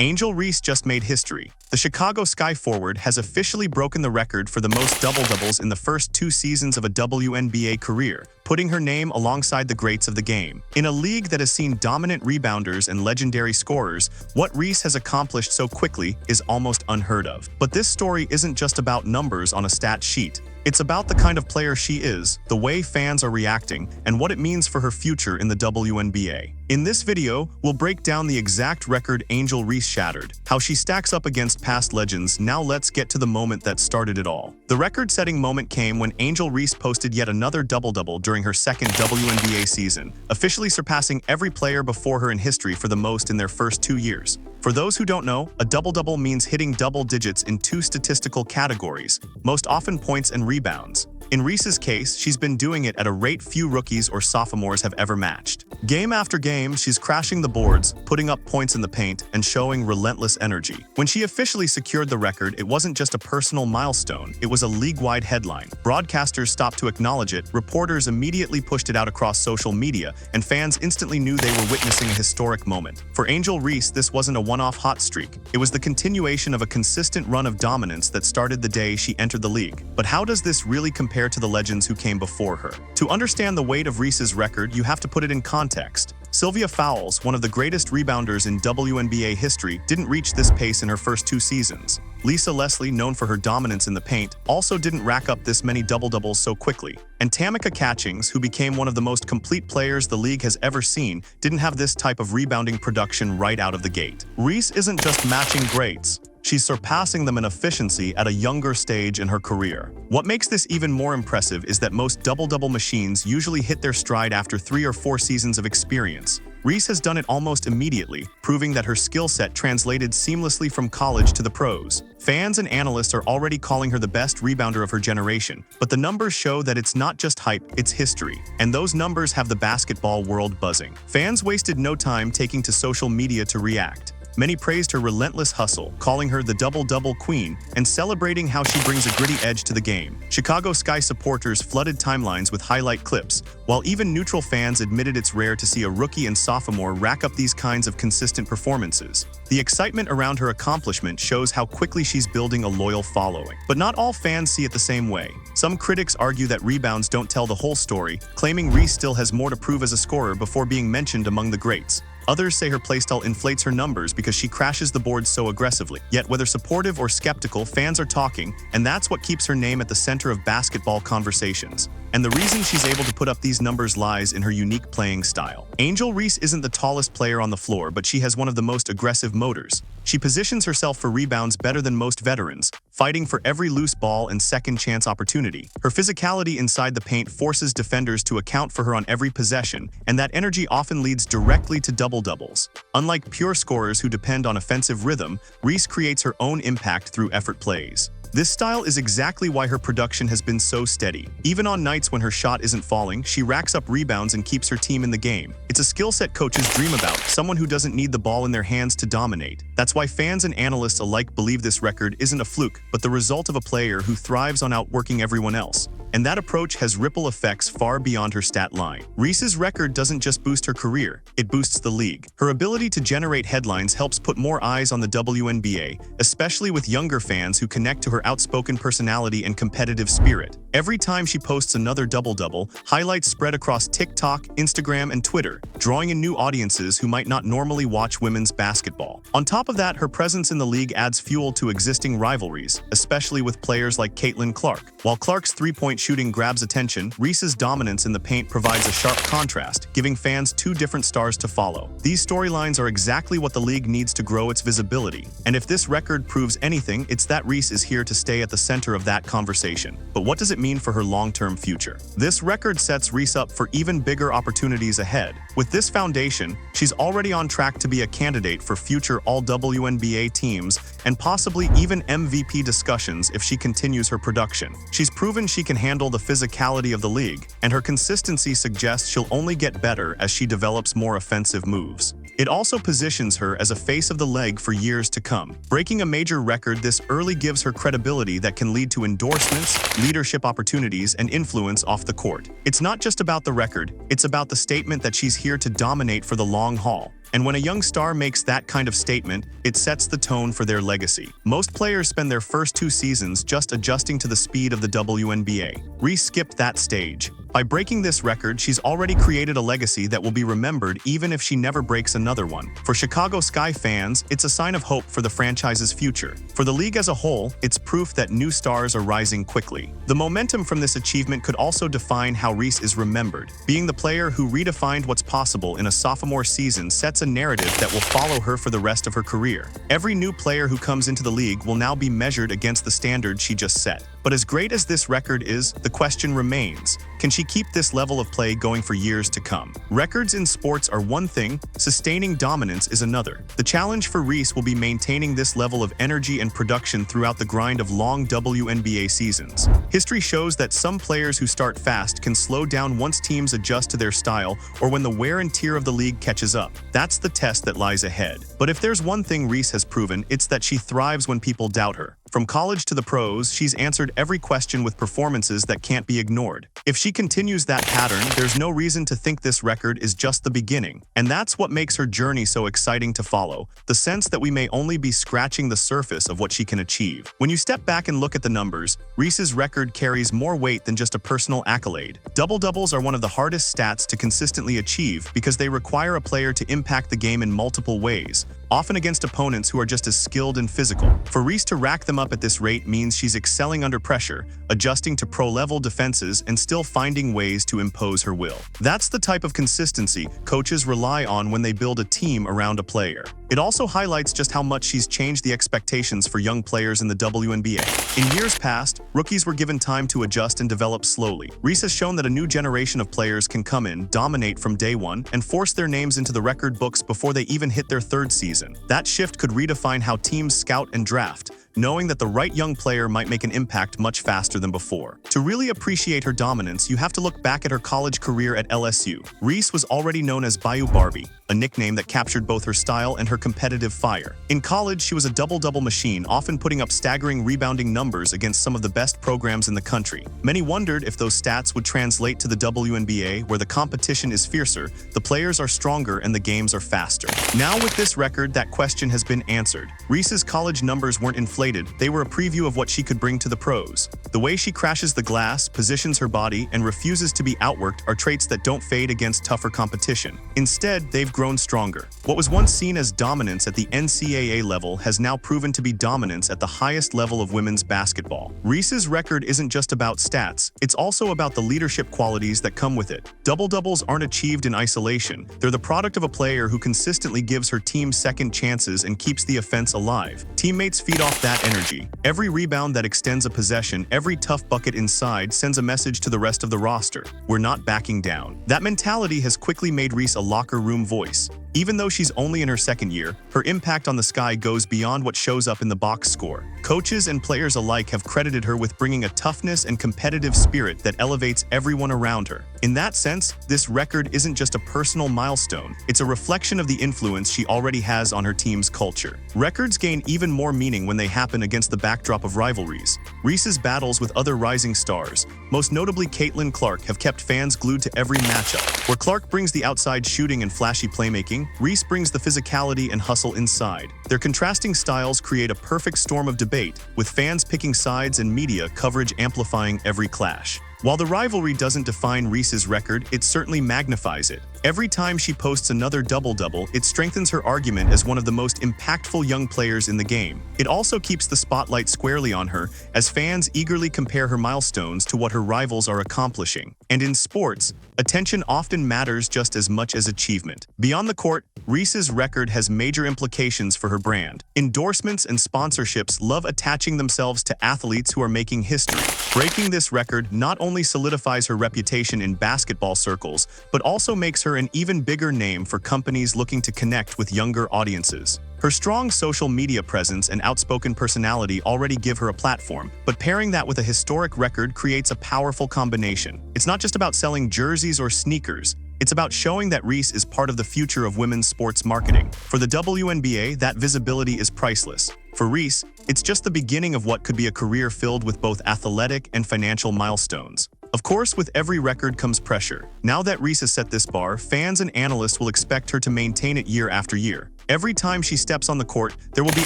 Angel Reese just made history. The Chicago Sky forward has officially broken the record for the most double-doubles in the first 2 seasons of a WNBA career, putting her name alongside the greats of the game. In a league that has seen dominant rebounders and legendary scorers, what Reese has accomplished so quickly is almost unheard of. But this story isn't just about numbers on a stat sheet. It's about the kind of player she is, the way fans are reacting, and what it means for her future in the WNBA. In this video, we'll break down the exact record Angel Reese shattered, how she stacks up against past legends. Now let's get to the moment that started it all. The record-setting moment came when Angel Reese posted yet another double-double during her second WNBA season, officially surpassing every player before her in history for the most in their first 2 years. For those who don't know, a double-double means hitting double digits in 2 statistical categories, most often points and rebounds. In Reese's case, she's been doing it at a rate few rookies or sophomores have ever matched. Game after game, she's crashing the boards, putting up points in the paint, and showing relentless energy. When she officially secured the record, it wasn't just a personal milestone, it was a league-wide headline. Broadcasters stopped to acknowledge it, reporters immediately pushed it out across social media, and fans instantly knew they were witnessing a historic moment. For Angel Reese, this wasn't a one-off hot streak. It was the continuation of a consistent run of dominance that started the day she entered the league. But how does this really compare to the legends who came before her? To understand the weight of Reese's record, you have to put it in context. Sylvia Fowles, one of the greatest rebounders in WNBA history, didn't reach this pace in her first 2 seasons. Lisa Leslie, known for her dominance in the paint, also didn't rack up this many double-doubles so quickly. And Tamika Catchings, who became one of the most complete players the league has ever seen, didn't have this type of rebounding production right out of the gate. Reese isn't just matching greats. She's surpassing them in efficiency at a younger stage in her career. What makes this even more impressive is that most double-double machines usually hit their stride after 3 or 4 seasons of experience. Reese has done it almost immediately, proving that her skill set translated seamlessly from college to the pros. Fans and analysts are already calling her the best rebounder of her generation, but the numbers show that it's not just hype, it's history. And those numbers have the basketball world buzzing. Fans wasted no time taking to social media to react. Many praised her relentless hustle, calling her the double-double queen, and celebrating how she brings a gritty edge to the game. Chicago Sky supporters flooded timelines with highlight clips, while even neutral fans admitted it's rare to see a rookie and sophomore rack up these kinds of consistent performances. The excitement around her accomplishment shows how quickly she's building a loyal following. But not all fans see it the same way. Some critics argue that rebounds don't tell the whole story, claiming Reese still has more to prove as a scorer before being mentioned among the greats. Others say her playstyle inflates her numbers because she crashes the boards so aggressively. Yet whether supportive or skeptical, fans are talking, and that's what keeps her name at the center of basketball conversations. And the reason she's able to put up these numbers lies in her unique playing style. Angel Reese isn't the tallest player on the floor, but she has one of the most aggressive motors. She positions herself for rebounds better than most veterans, fighting for every loose ball and second-chance opportunity. Her physicality inside the paint forces defenders to account for her on every possession, and that energy often leads directly to double-doubles. Unlike pure scorers who depend on offensive rhythm, Reese creates her own impact through effort plays. This style is exactly why her production has been so steady. Even on nights when her shot isn't falling, she racks up rebounds and keeps her team in the game. It's a skill set coaches dream about, someone who doesn't need the ball in their hands to dominate. That's why fans and analysts alike believe this record isn't a fluke, but the result of a player who thrives on outworking everyone else. And that approach has ripple effects far beyond her stat line. Reese's record doesn't just boost her career, it boosts the league. Her ability to generate headlines helps put more eyes on the WNBA, especially with younger fans who connect to her outspoken personality and competitive spirit. Every time she posts another double-double, highlights spread across TikTok, Instagram, and Twitter, drawing in new audiences who might not normally watch women's basketball. On top of that, her presence in the league adds fuel to existing rivalries, especially with players like Caitlin Clark. While Clark's three-point shooting grabs attention, Reese's dominance in the paint provides a sharp contrast, giving fans 2 different stars to follow. These storylines are exactly what the league needs to grow its visibility. And if this record proves anything, it's that Reese is here to stay at the center of that conversation. But what does it mean for her long-term future? This record sets Reese up for even bigger opportunities ahead. With this foundation, she's already on track to be a candidate for future All-WNBA teams and possibly even MVP discussions if she continues her production. She's proven she can handle the physicality of the league, and her consistency suggests she'll only get better as she develops more offensive moves. It also positions her as a face of the leg for years to come. Breaking a major record this early gives her credibility that can lead to endorsements, leadership opportunities, and influence off the court. It's not just about the record, it's about the statement that she's here to dominate for the long haul. And when a young star makes that kind of statement, it sets the tone for their legacy. Most players spend their first 2 seasons just adjusting to the speed of the WNBA. Reese skipped that stage. By breaking this record, she's already created a legacy that will be remembered even if she never breaks another one. For Chicago Sky fans, it's a sign of hope for the franchise's future. For the league as a whole, it's proof that new stars are rising quickly. The momentum from this achievement could also define how Reese is remembered. Being the player who redefined what's possible in a sophomore season sets a narrative that will follow her for the rest of her career. Every new player who comes into the league will now be measured against the standard she just set. But as great as this record is, the question remains: can she keep this level of play going for years to come? Records in sports are one thing, sustaining dominance is another. The challenge for Reese will be maintaining this level of energy and production throughout the grind of long WNBA seasons. History shows that some players who start fast can slow down once teams adjust to their style or when the wear and tear of the league catches up. That's the test that lies ahead. But if there's one thing Reese has proven, it's that she thrives when people doubt her. From college to the pros, she's answered every question with performances that can't be ignored. If she continues that pattern, there's no reason to think this record is just the beginning. And that's what makes her journey so exciting to follow, the sense that we may only be scratching the surface of what she can achieve. When you step back and look at the numbers, Reese's record carries more weight than just a personal accolade. Double-doubles are one of the hardest stats to consistently achieve because they require a player to impact the game in multiple ways, often against opponents who are just as skilled and physical. For Reese to rack them up at this rate means she's excelling under pressure, adjusting to pro-level defenses, and still finding ways to impose her will. That's the type of consistency coaches rely on when they build a team around a player. It also highlights just how much she's changed the expectations for young players in the WNBA. In years past, rookies were given time to adjust and develop slowly. Reese has shown that a new generation of players can come in, dominate from day one, and force their names into the record books before they even hit their 3rd season. That shift could redefine how teams scout and draft, knowing that the right young player might make an impact much faster than before. To really appreciate her dominance, you have to look back at her college career at LSU. Reese was already known as Bayou Barbie, a nickname that captured both her style and her competitive fire. In college, she was a double-double machine, often putting up staggering rebounding numbers against some of the best programs in the country. Many wondered if those stats would translate to the WNBA, where the competition is fiercer, the players are stronger, and the games are faster. Now with this record, that question has been answered. Reese's college numbers weren't inflated, they were a preview of what she could bring to the pros. The way she crashes the glass, positions her body, and refuses to be outworked are traits that don't fade against tougher competition. Instead, they've grown stronger. What was once seen as dominance at the NCAA level has now proven to be dominance at the highest level of women's basketball. Reese's record isn't just about stats, it's also about the leadership qualities that come with it. Double-doubles aren't achieved in isolation. They're the product of a player who consistently gives her team second chances and keeps the offense alive. Teammates feed off that energy. Every rebound that extends a possession, every tough bucket inside sends a message to the rest of the roster: we're not backing down. That mentality has quickly made Reese a locker room voice. Even though she's only in her 2nd year, her impact on the Sky goes beyond what shows up in the box score. Coaches and players alike have credited her with bringing a toughness and competitive spirit that elevates everyone around her. In that sense, this record isn't just a personal milestone, it's a reflection of the influence she already has on her team's culture. Records gain even more meaning when they happen against the backdrop of rivalries. Reese's battles with other rising stars, most notably Caitlin Clark, have kept fans glued to every matchup. Where Clark brings the outside shooting and flashy playmaking, Reese brings the physicality and hustle inside. Their contrasting styles create a perfect storm of debate, with fans picking sides and media coverage amplifying every clash. While the rivalry doesn't define Reese's record, it certainly magnifies it. Every time she posts another double-double, it strengthens her argument as one of the most impactful young players in the game. It also keeps the spotlight squarely on her, as fans eagerly compare her milestones to what her rivals are accomplishing. And in sports, attention often matters just as much as achievement. Beyond the court, Reese's record has major implications for her brand. Endorsements and sponsorships love attaching themselves to athletes who are making history. Breaking this record not only solidifies her reputation in basketball circles, but also makes her an even bigger name for companies looking to connect with younger audiences. Her strong social media presence and outspoken personality already give her a platform, but pairing that with a historic record creates a powerful combination. It's not just about selling jerseys or sneakers. It's about showing that Reese is part of the future of women's sports marketing. For the WNBA, that visibility is priceless. For Reese, it's just the beginning of what could be a career filled with both athletic and financial milestones. Of course, with every record comes pressure. Now that Reese has set this bar, fans and analysts will expect her to maintain it year after year. Every time she steps on the court, there will be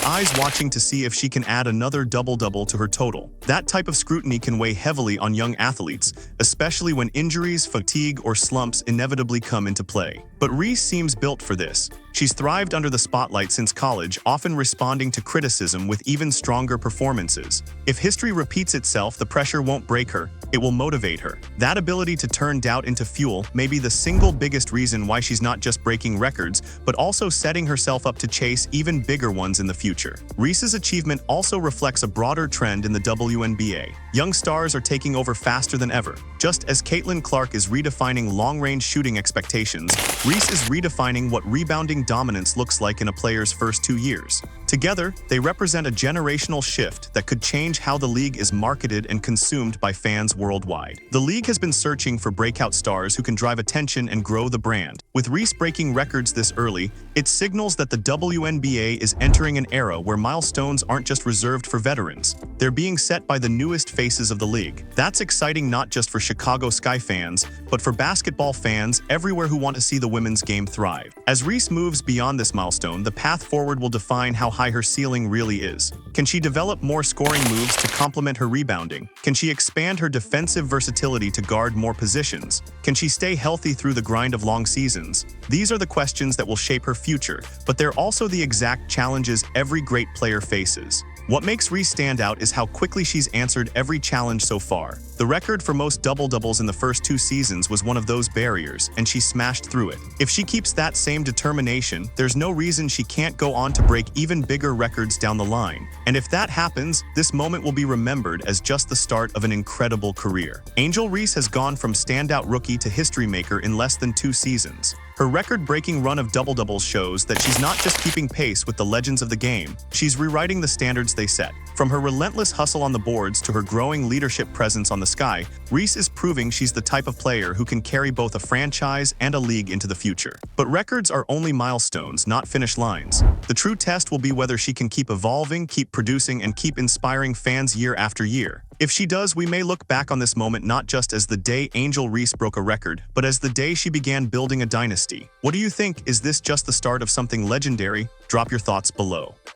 eyes watching to see if she can add another double-double to her total. That type of scrutiny can weigh heavily on young athletes, especially when injuries, fatigue, or slumps inevitably come into play. But Reese seems built for this. She's thrived under the spotlight since college, often responding to criticism with even stronger performances. If history repeats itself, the pressure won't break her, it will motivate her. That ability to turn doubt into fuel may be the single biggest reason why she's not just breaking records, but also setting herself up to chase even bigger ones in the future. Reese's achievement also reflects a broader trend in the WNBA. Young stars are taking over faster than ever. Just as Caitlin Clark is redefining long-range shooting expectations, Reese is redefining what rebounding dominance looks like in a player's first 2 years. Together, they represent a generational shift that could change how the league is marketed and consumed by fans worldwide. The league has been searching for breakout stars who can drive attention and grow the brand. With Reese breaking records this early, it signals that the WNBA is entering an era where milestones aren't just reserved for veterans. They're being set by the newest faces of the league. That's exciting not just for Chicago Sky fans, but for basketball fans everywhere who want to see the women's game thrive. As Reese moves beyond this milestone, the path forward will define how high her ceiling really is. Can she develop more scoring moves to complement her rebounding? Can she expand her defensive versatility to guard more positions? Can she stay healthy through the grind of long seasons? These are the questions that will shape her future, but they're also the exact challenges every great player faces. What makes Reese stand out is how quickly she's answered every challenge so far. The record for most double-doubles in the first 2 seasons was one of those barriers, and she smashed through it. If she keeps that same determination, there's no reason she can't go on to break even bigger records down the line. And if that happens, this moment will be remembered as just the start of an incredible career. Angel Reese has gone from standout rookie to history maker in less than 2 seasons. Her record-breaking run of double-doubles shows that she's not just keeping pace with the legends of the game, she's rewriting the standards they set. From her relentless hustle on the boards to her growing leadership presence on the sky, Reese is proving she's the type of player who can carry both a franchise and a league into the future. But records are only milestones, not finish lines. The true test will be whether she can keep evolving, keep producing, and keep inspiring fans year after year. If she does, we may look back on this moment not just as the day Angel Reese broke a record, but as the day she began building a dynasty. What do you think? Is this just the start of something legendary? Drop your thoughts below.